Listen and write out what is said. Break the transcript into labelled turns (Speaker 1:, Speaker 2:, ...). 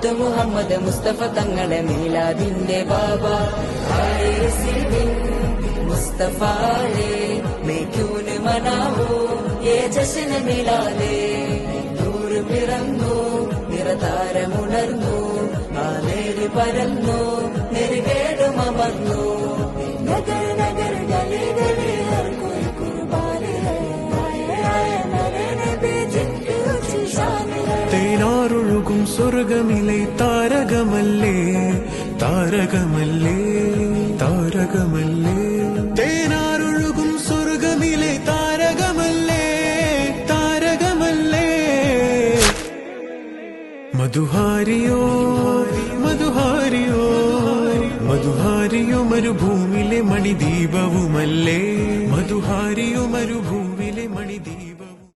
Speaker 1: മുത്ത് മുഹമ്മദ് മുസ്തഫ തങ്ങളെ മീലാദിന്റെ ബാബ മുസ്തഫാലേ मैं क्यों न मनाऊं ये जश्न मिलादे दूर പിറന്നു നിറതാരമുണർന്നു ആലേരി പരന്നു നെറുകേടുമർന്നു നഗർ നഗർ ഗലി ഗലി ഹർ കോയി കുർബാനി ഹൈ ആയ നരനെ ബേജിക്ക് ഉച്ചി ഷാൻ ഹൈ
Speaker 2: തേനാറൊഴുകും സ്വർഗമിലെ താരകമല്ലേ താരകമല്ലേ താരകമല്ലേ തേനാറൊഴുകും സ്വർഗമിലെ താരകമല്ലേ താരകമല്ലേ മധുഹാരിയോ മധുഹാരിയോ മധുഹാരിയോ മരുഭൂമിലെ മണിദീപവുമല്ലേ മധുഹാരിയോ മരുഭൂമിലെ മണിദീപം